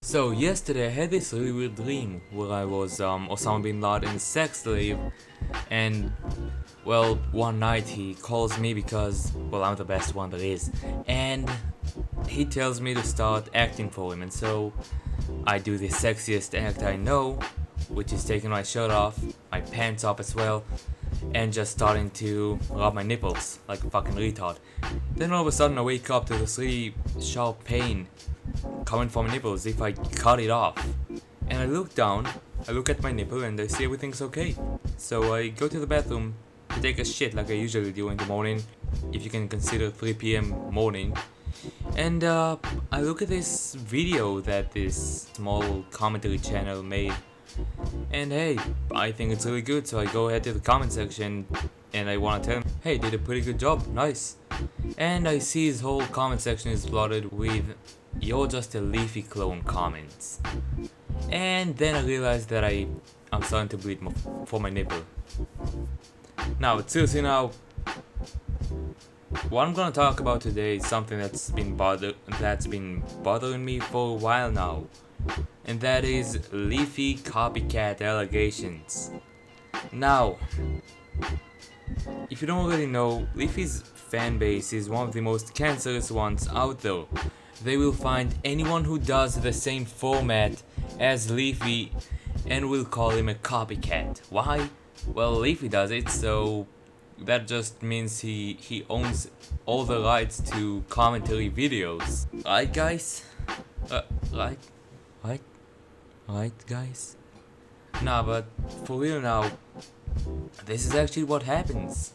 So yesterday I had this really weird dream where I was Osama bin Laden's sex slave, and well, one night he calls me because, well, I'm the best one there is, and he tells me to start acting for him, and so I do the sexiest act I know, which is taking my shirt off, my pants off as well, and just starting to rub my nipples like a fucking retard. Then all of a sudden I wake up to this really sharp pain coming from my nipples if I cut it off. And I look down, I look at my nipple and I see everything's okay. So I go to the bathroom to take a shit like I usually do in the morning, if you can consider 3 PM morning. And I look at this video that this small commentary channel made. And hey, I think it's really good, so I go ahead to the comment section and I wanna tell him, hey, did a pretty good job, nice. And I see his whole comment section is flooded with, you're just a Leafy clone comments. And then I realized that I'm starting to bleed for my nipple. Now, seriously now, what I'm gonna talk about today is something that's been bothering me for a while now. And that is Leafy copycat allegations. Now, if you don't already know, Leafy's fanbase is one of the most cancerous ones out there. They will find anyone who does the same format as Leafy and will call him a copycat. Why? Well, Leafy does it, so that just means he owns all the rights to commentary videos. Right, guys? Right, guys? Nah, but for real now, this is actually what happens.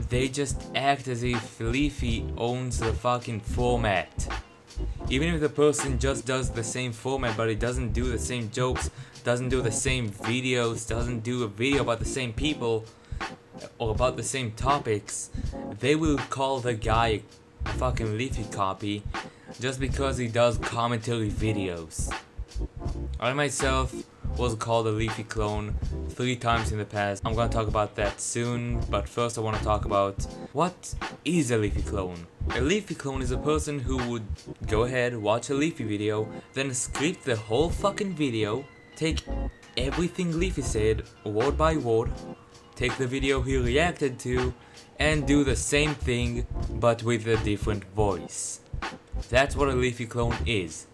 They just act as if Leafy owns the fucking format. Even if the person just does the same format but it doesn't do the same jokes, doesn't do the same videos, doesn't do a video about the same people or about the same topics, they will call the guy a fucking Leafy copy just because he does commentary videos. I myself was called a Leafy clone 3 times in the past. I'm gonna talk about that soon, but first I wanna talk about what is a Leafy clone. A Leafy clone is a person who would go ahead, watch a Leafy video, then script the whole fucking video, take everything Leafy said, word by word, take the video he reacted to, and do the same thing, but with a different voice. That's what a Leafy clone is.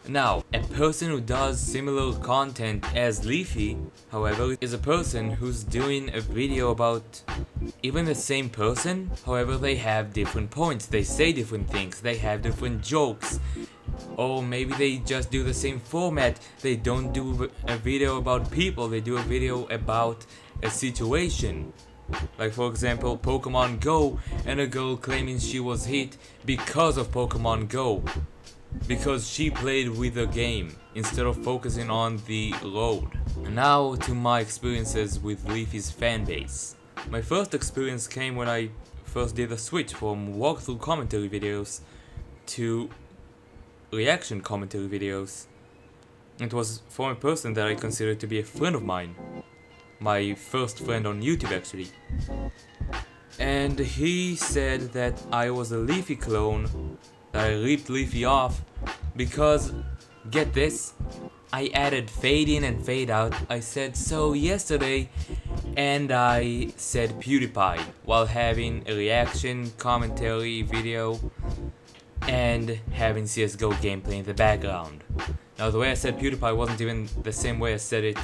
Now, a person who does similar content as Leafy, however, is a person who's doing a video about even the same person, however they have different points, they say different things, they have different jokes, or maybe they just do the same format, they don't do a video about people, they do a video about a situation. Like for example, Pokemon Go and a girl claiming she was hit because of Pokemon Go. Because she played with the game instead of focusing on the road. Now to my experiences with Leafy's fanbase. My first experience came when I first did a switch from walkthrough commentary videos to reaction commentary videos. It was from a person that I considered to be a friend of mine. My first friend on YouTube actually. And he said that I was a Leafy clone, that I ripped Leafy off because, get this, I added fade in and fade out. I said so yesterday and I said PewDiePie while having a reaction commentary video and having CSGO gameplay in the background. Now the way I said PewDiePie wasn't even the same way I said it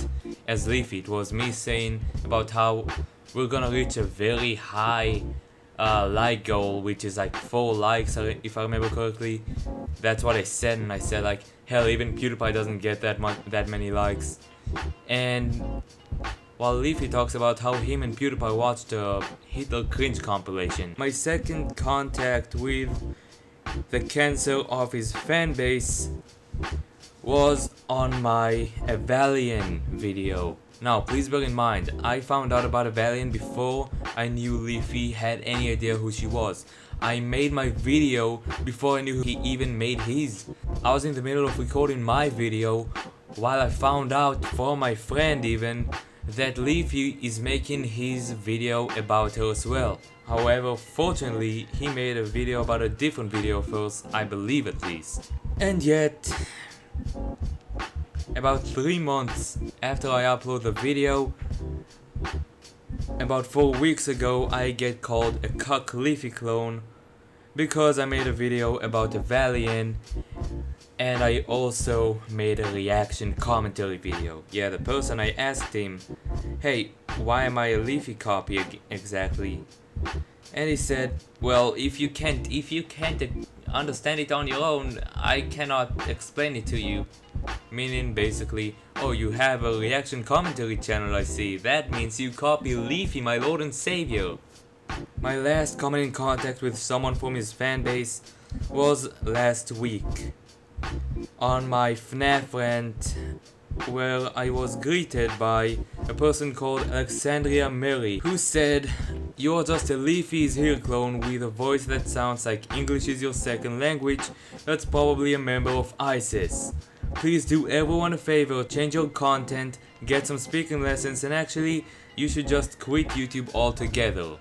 as Leafy. It was me saying about how we're gonna reach a very high like goal, which is like 4 likes if I remember correctly. That's what I said, and I said like, hell, even PewDiePie doesn't get that many likes. And while Leafy talks about how him and PewDiePie watched a Hitler cringe compilation. My second contact with the cancer of his fanbase was on my Avalian video. Now please bear in mind, I found out about Avalian before I knew Leafy had any idea who she was. I made my video before I knew he even made his. I was in the middle of recording my video while I found out from my friend even that Leafy is making his video about her as well. However, fortunately, he made a video about a different video first, I believe at least. And yet, about 3 months after I upload the video, about 4 weeks ago, I get called a cuck Leafy clone because I made a video about the Valiant, and I also made a reaction commentary video. Yeah, the person, I asked him, hey, why am I a Leafy copy exactly? And he said, well, if you can't understand it on your own, I cannot explain it to you. Meaning basically, oh, you have a reaction commentary channel, I see. That means you copy Leafy, my lord and savior. My last coming in contact with someone from his fanbase was last week on my FNAF rant, where I was greeted by a person called Alexandria Mary, who said, "You're just a Leafy'S here clone with a voice that sounds like English is your second language, that's probably a member of ISIS. Please do everyone a favor, change your content, get some speaking lessons, and actually, you should just quit YouTube altogether."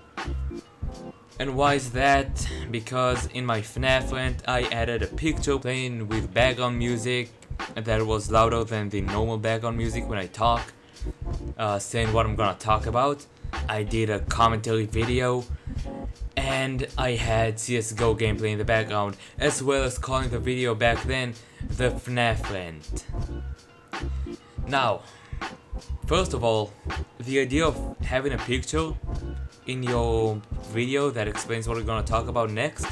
And why is that? Because in my FNAF rant I added a picture playing with background music that was louder than the normal background music when I talk, saying what I'm gonna talk about. I did a commentary video, and I had CSGO gameplay in the background, as well as calling the video back then the FNAF rant. Now, first of all, the idea of having a picture in your video that explains what we're gonna talk about next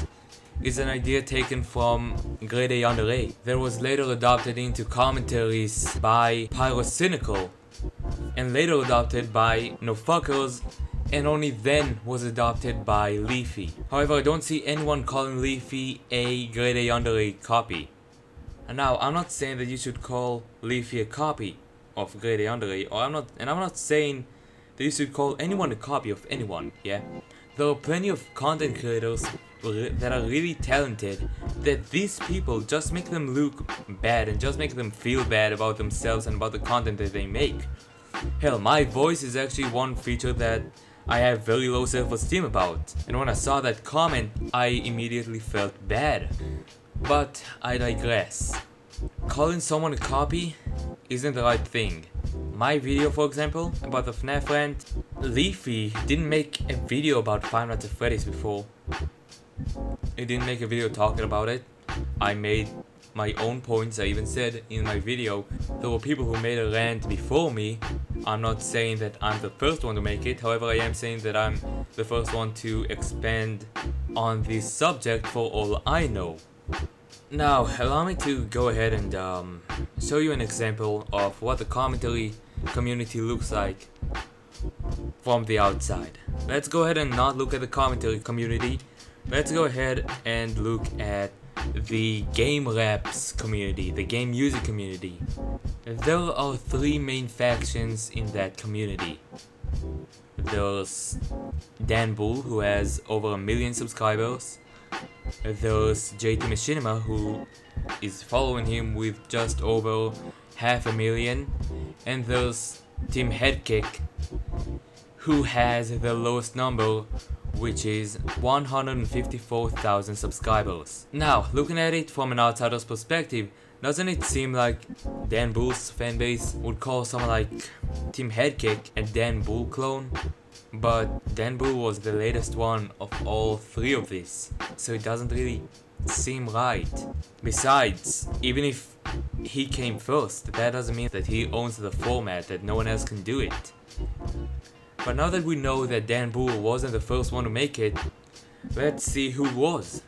is an idea taken from Grade A Under A that was later adopted into commentaries by Pyrocynical and later adopted by No Fuckers, and only then was adopted by Leafy. However, I don't see anyone calling Leafy a Grade A Under A copy. And now, I'm not saying that you should call Leafy a copy of Grade A Under A, I'm not saying that you should call anyone a copy of anyone, yeah? There are plenty of content creators that are really talented, that these people just make them look bad and just make them feel bad about themselves and about the content that they make. Hell, my voice is actually one feature that I have very low self-esteem about, and when I saw that comment, I immediately felt bad. But I digress. Calling someone a copy isn't the right thing. My video, for example, about the FNAF rant, Leafy didn't make a video about Five Nights at Freddy's before. He didn't make a video talking about it. I made my own points. I even said in my video, there were people who made a rant before me. I'm not saying that I'm the first one to make it, however I am saying that I'm the first one to expand on this subject for all I know. Now, allow me to go ahead and show you an example of what the commentary community looks like from the outside. Let's go ahead and not look at the commentary community. Let's go ahead and look at the game raps community, the game music community. There are 3 main factions in that community. There's Dan Bull, who has over 1 million subscribers. There's JT Machinima, who is following him with just over 500,000, and there's Team Headkick, who has the lowest number, which is 154,000 subscribers. Now, looking at it from an outsider's perspective, doesn't it seem like Dan Bull's fanbase would call someone like Team Headkick a Dan Bull clone? But Dan Bull was the latest one of all 3 of these, so it doesn't really seem right. Besides, even if he came first, that doesn't mean that he owns the format, that no one else can do it. But now that we know that Dan Bull wasn't the first one to make it, let's see who was.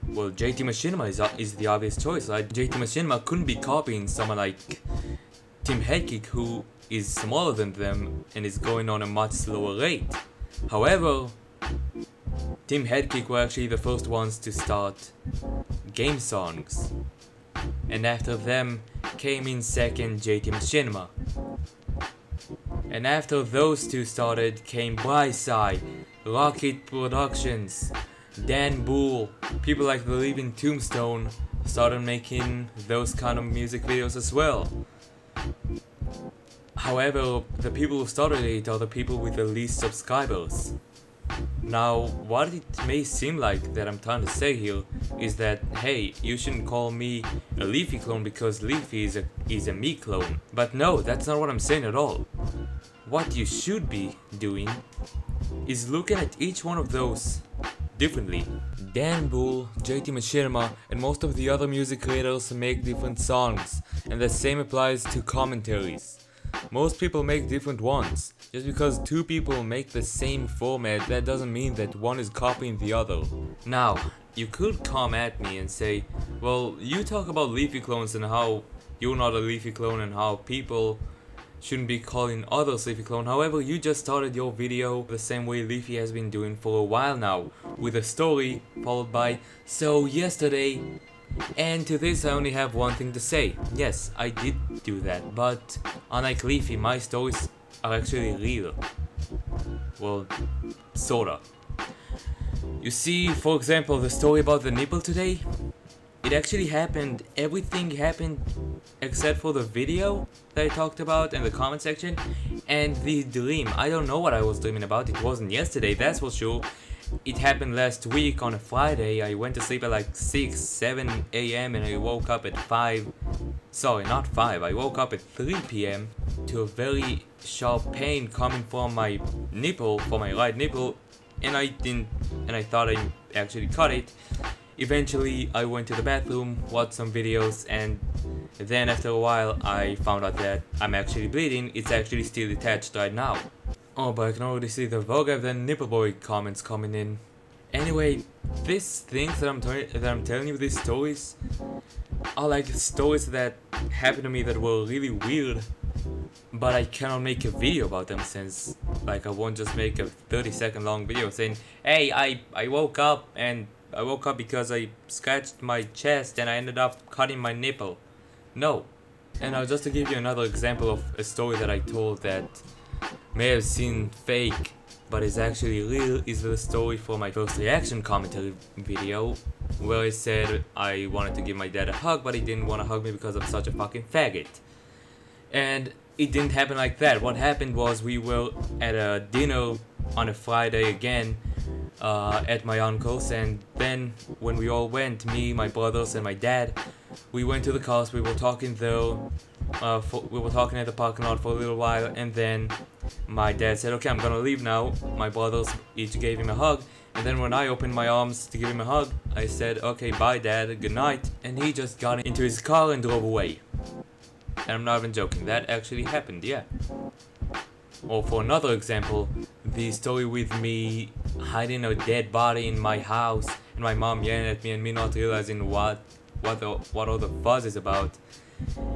Well, JT Machinima is the obvious choice, right? JT Machinima couldn't be copying someone like Team Headkick, who is smaller than them and is going on a much slower rate. However, Team Headkick were actually the first ones to start game songs, and after them came in second JT Machinima. And after those two started came Brightside, Rocket Productions, Dan Bull, people like the Living Tombstone started making those kind of music videos as well. However, the people who started it are the people with the least subscribers. Now, what it may seem like that I'm trying to say here is that, hey, you shouldn't call me a Leafy clone because Leafy is a me clone. But no, that's not what I'm saying at all. What you should be doing is looking at each one of those differently. Dan Bull, JT Machinima, and most of the other music creators make different songs, and the same applies to commentaries. Most people make different ones. Just because two people make the same format, that doesn't mean that one is copying the other. Now, you could come at me and say, well, you talk about Leafy clones and how you're not a Leafy clone and how people shouldn't be calling others Leafy clone. However, you just started your video the same way Leafy has been doing for a while now, with a story followed by "so yesterday." And to this I only have one thing to say. Yes, I did do that, but unlike Leafy, my stories are actually real. Well, sorta. You see, for example, the story about the nipple today, it actually happened. Everything happened except for the video that I talked about and the comment section and the dream. I don't know what I was dreaming about. It wasn't yesterday, that's for sure. It happened last week on a Friday. I went to sleep at like 6, 7 AM and I woke up at 5. Sorry, not 5. I woke up at 3 PM to a very sharp pain coming from my nipple, from my right nipple, and I thought I actually cut it. Eventually, I went to the bathroom, watched some videos, and then after a while, I found out that I'm actually bleeding. It's actually still detached right now. Oh, but I can already see the Vogav and Nipple Boy comments coming in. Anyway, these things that I'm telling you, these stories, are like stories that happened to me that were really weird, but I cannot make a video about them since, like, I won't just make a 30-second long video saying, hey, I woke up because I scratched my chest and I ended up cutting my nipple. No. And now just to give you another example of a story that I told that may have seemed fake but is actually real, is the story for my first reaction commentary video where I said I wanted to give my dad a hug but he didn't want to hug me because I'm such a fucking faggot. And it didn't happen like that. What happened was we were at a dinner on a Friday again at my uncle's, and then when we all went, me, my brothers and my dad, we went to the cars. We were talking though, we were talking at the parking lot for a little while, and then my dad said, okay, I'm gonna leave now. My brothers each gave him a hug, and then when I opened my arms to give him a hug, I said, okay, bye dad, good night, and he just got into his car and drove away. And I'm not even joking, that actually happened, yeah. Or for another example, the story with me hiding a dead body in my house and my mom yelling at me and me not realizing what all the fuzz is about.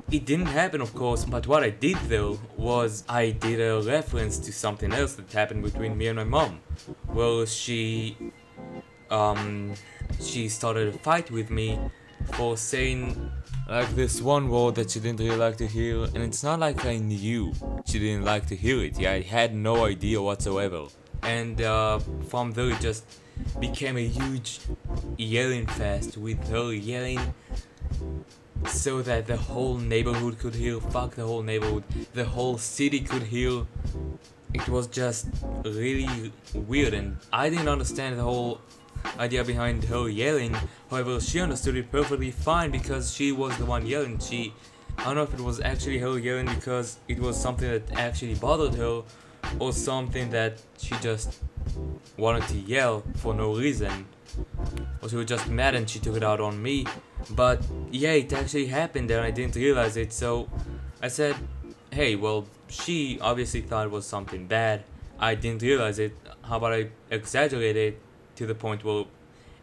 It didn't happen, of course, but what I did though was I did a reference to something else that happened between me and my mom. Well, she started a fight with me for saying like this one word that she didn't really like to hear, and it's not like I knew she didn't like to hear it. Yeah, I had no idea whatsoever. And from there it just became a huge yelling fest with her yelling so that the whole neighborhood could hear. Fuck the whole neighborhood, the whole city could hear. It was just really weird and I didn't understand the whole idea behind her yelling. However, she understood it perfectly fine because she was the one yelling. I don't know if it was actually her yelling because it was something that actually bothered her, or something that she just wanted to yell for no reason, or she was just mad and she took it out on me. But yeah, it actually happened and I didn't realize it, so I said, hey, well, she obviously thought it was something bad. I didn't realize it. How about I exaggerate it to the point where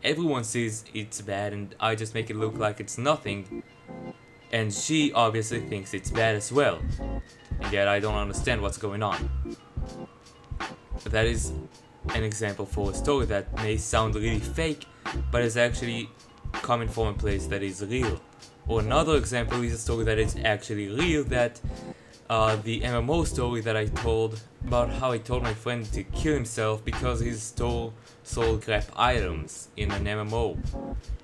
everyone sees it's bad and I just make it look like it's nothing, and she obviously thinks it's bad as well, and yet I don't understand what's going on. But that is an example for a story that may sound really fake but is actually coming from a place that is real. Or another example is a story that is actually real, that the MMO story that I told about how I told my friend to kill himself because he stole soul crap items in an MMO.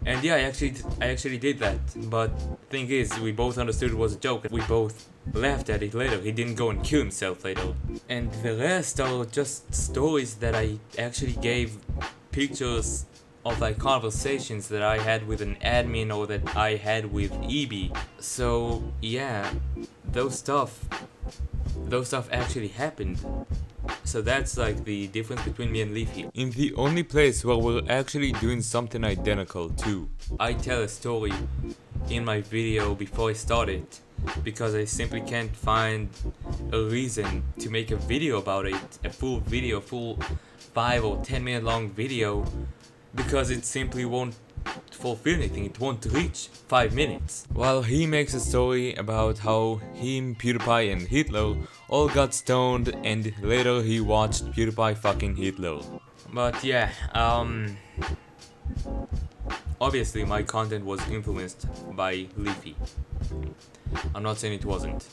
And yeah, I actually did that, but thing is, we both understood it was a joke. We both laughed at it later. He didn't go and kill himself later. And the rest are just stories that I actually gave pictures of like conversations that I had with an admin or that I had with EB. So yeah, those stuff actually happened. So that's like the difference between me and Leafy. In the only place where we're actually doing something identical too. I tell a story in my video before I start it because I simply can't find a reason to make a video about it, a full video, full 5 or 10 minute long video, because it simply won't fulfill anything, it won't reach 5 minutes. While he makes a story about how him, PewDiePie and Hitler all got stoned and later he watched PewDiePie fucking Hitler. But yeah, obviously my content was influenced by Leafy. I'm not saying it wasn't.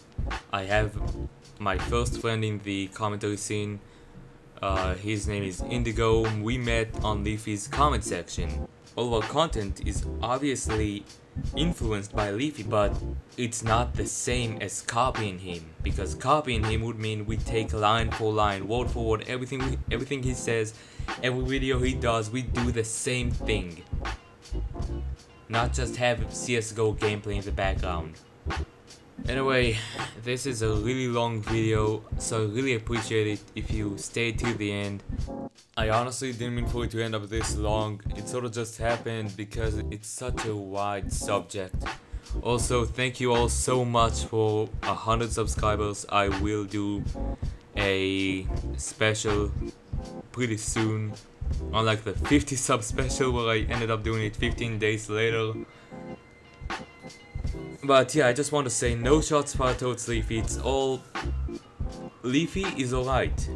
I have my first friend in the commentary scene. His name is Indigo. We met on Leafy's comment section. All of our content is obviously influenced by Leafy, but it's not the same as copying him, because copying him would mean we take line for line, word for word, everything he says, every video he does, we do the same thing. Not just have CSGO gameplay in the background. Anyway, this is a really long video, so I really appreciate it if you stay till the end. I honestly didn't mean for it to end up this long. It sort of just happened because it's such a wide subject. Also, thank you all so much for 100 subscribers. I will do a special pretty soon, unlike the 50 sub special where I ended up doing it 15 days later. But yeah, I just want to say no shots fired towards Leafy. It's all... Leafy is alright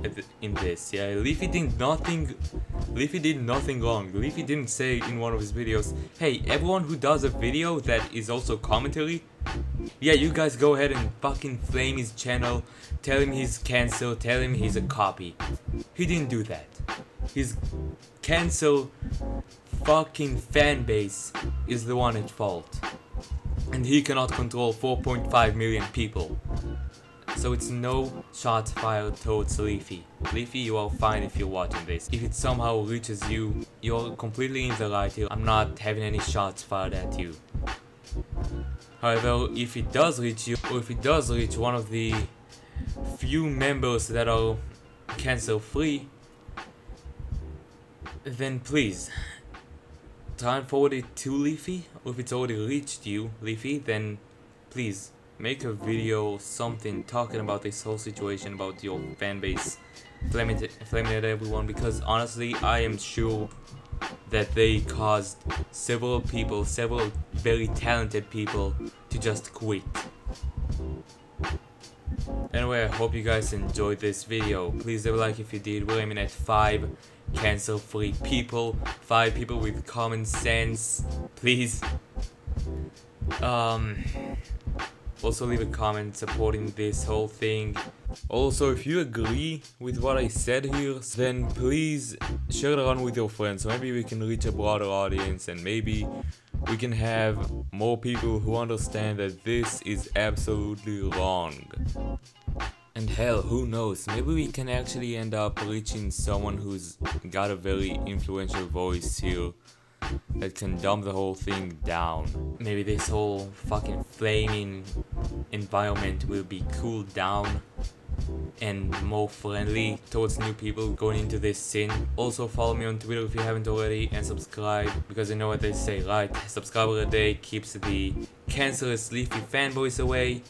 in this, yeah. Leafy did nothing wrong. Leafy didn't say in one of his videos, hey, everyone who does a video that is also commentary, yeah, you guys go ahead and fucking flame his channel, tell him he's cancel, tell him he's a copy. He didn't do that. His cancel fucking fan base is the one at fault. And he cannot control 4.5 million people. So it's no shots fired towards Leafy. Leafy, you are fine if you're watching this. If it somehow reaches you, you're completely in the right here. I'm not having any shots fired at you. However, if it does reach you, or if it does reach one of the few members that are cancel free, then please try and forward it to Leafy, or if it's already reached you, Leafy, then please make a video, something, talking about this whole situation, about your fanbase, flaming at everyone, because honestly, I am sure that they caused several people, several very talented people, to just quit. Anyway, I hope you guys enjoyed this video. Please leave a like if you did. We're aiming at 5 cancel-free people, 5 people with common sense, please. Also leave a comment supporting this whole thing. Also, if you agree with what I said here, then please share it around with your friends, so maybe we can reach a broader audience and maybe we can have more people who understand that this is absolutely wrong. And hell, who knows, maybe we can actually end up reaching someone who's got a very influential voice here that can dumb the whole thing down. Maybe this whole fucking flaming environment will be cooled down and more friendly towards new people going into this scene. Also follow me on Twitter if you haven't already, and subscribe, because you know what they say, right? Subscriber a day keeps the cancerous Leafy fanboys away.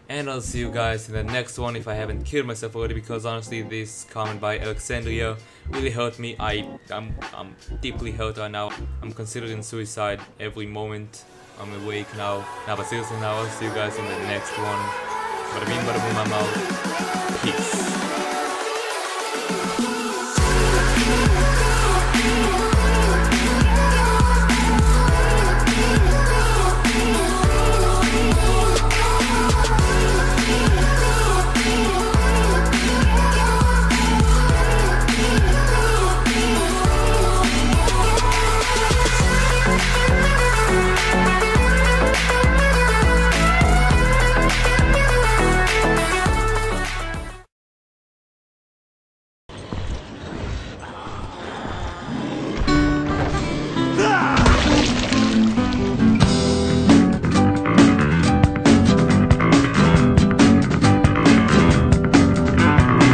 And I'll see you guys in the next one if I haven't killed myself already, because honestly this comment by Alexandria really hurt me. I'm deeply hurt right now. I'm considering suicide every moment. I'm awake now. But seriously now, I'll see you guys in the next one. Bada bing, bada boom, I'm out. Peace.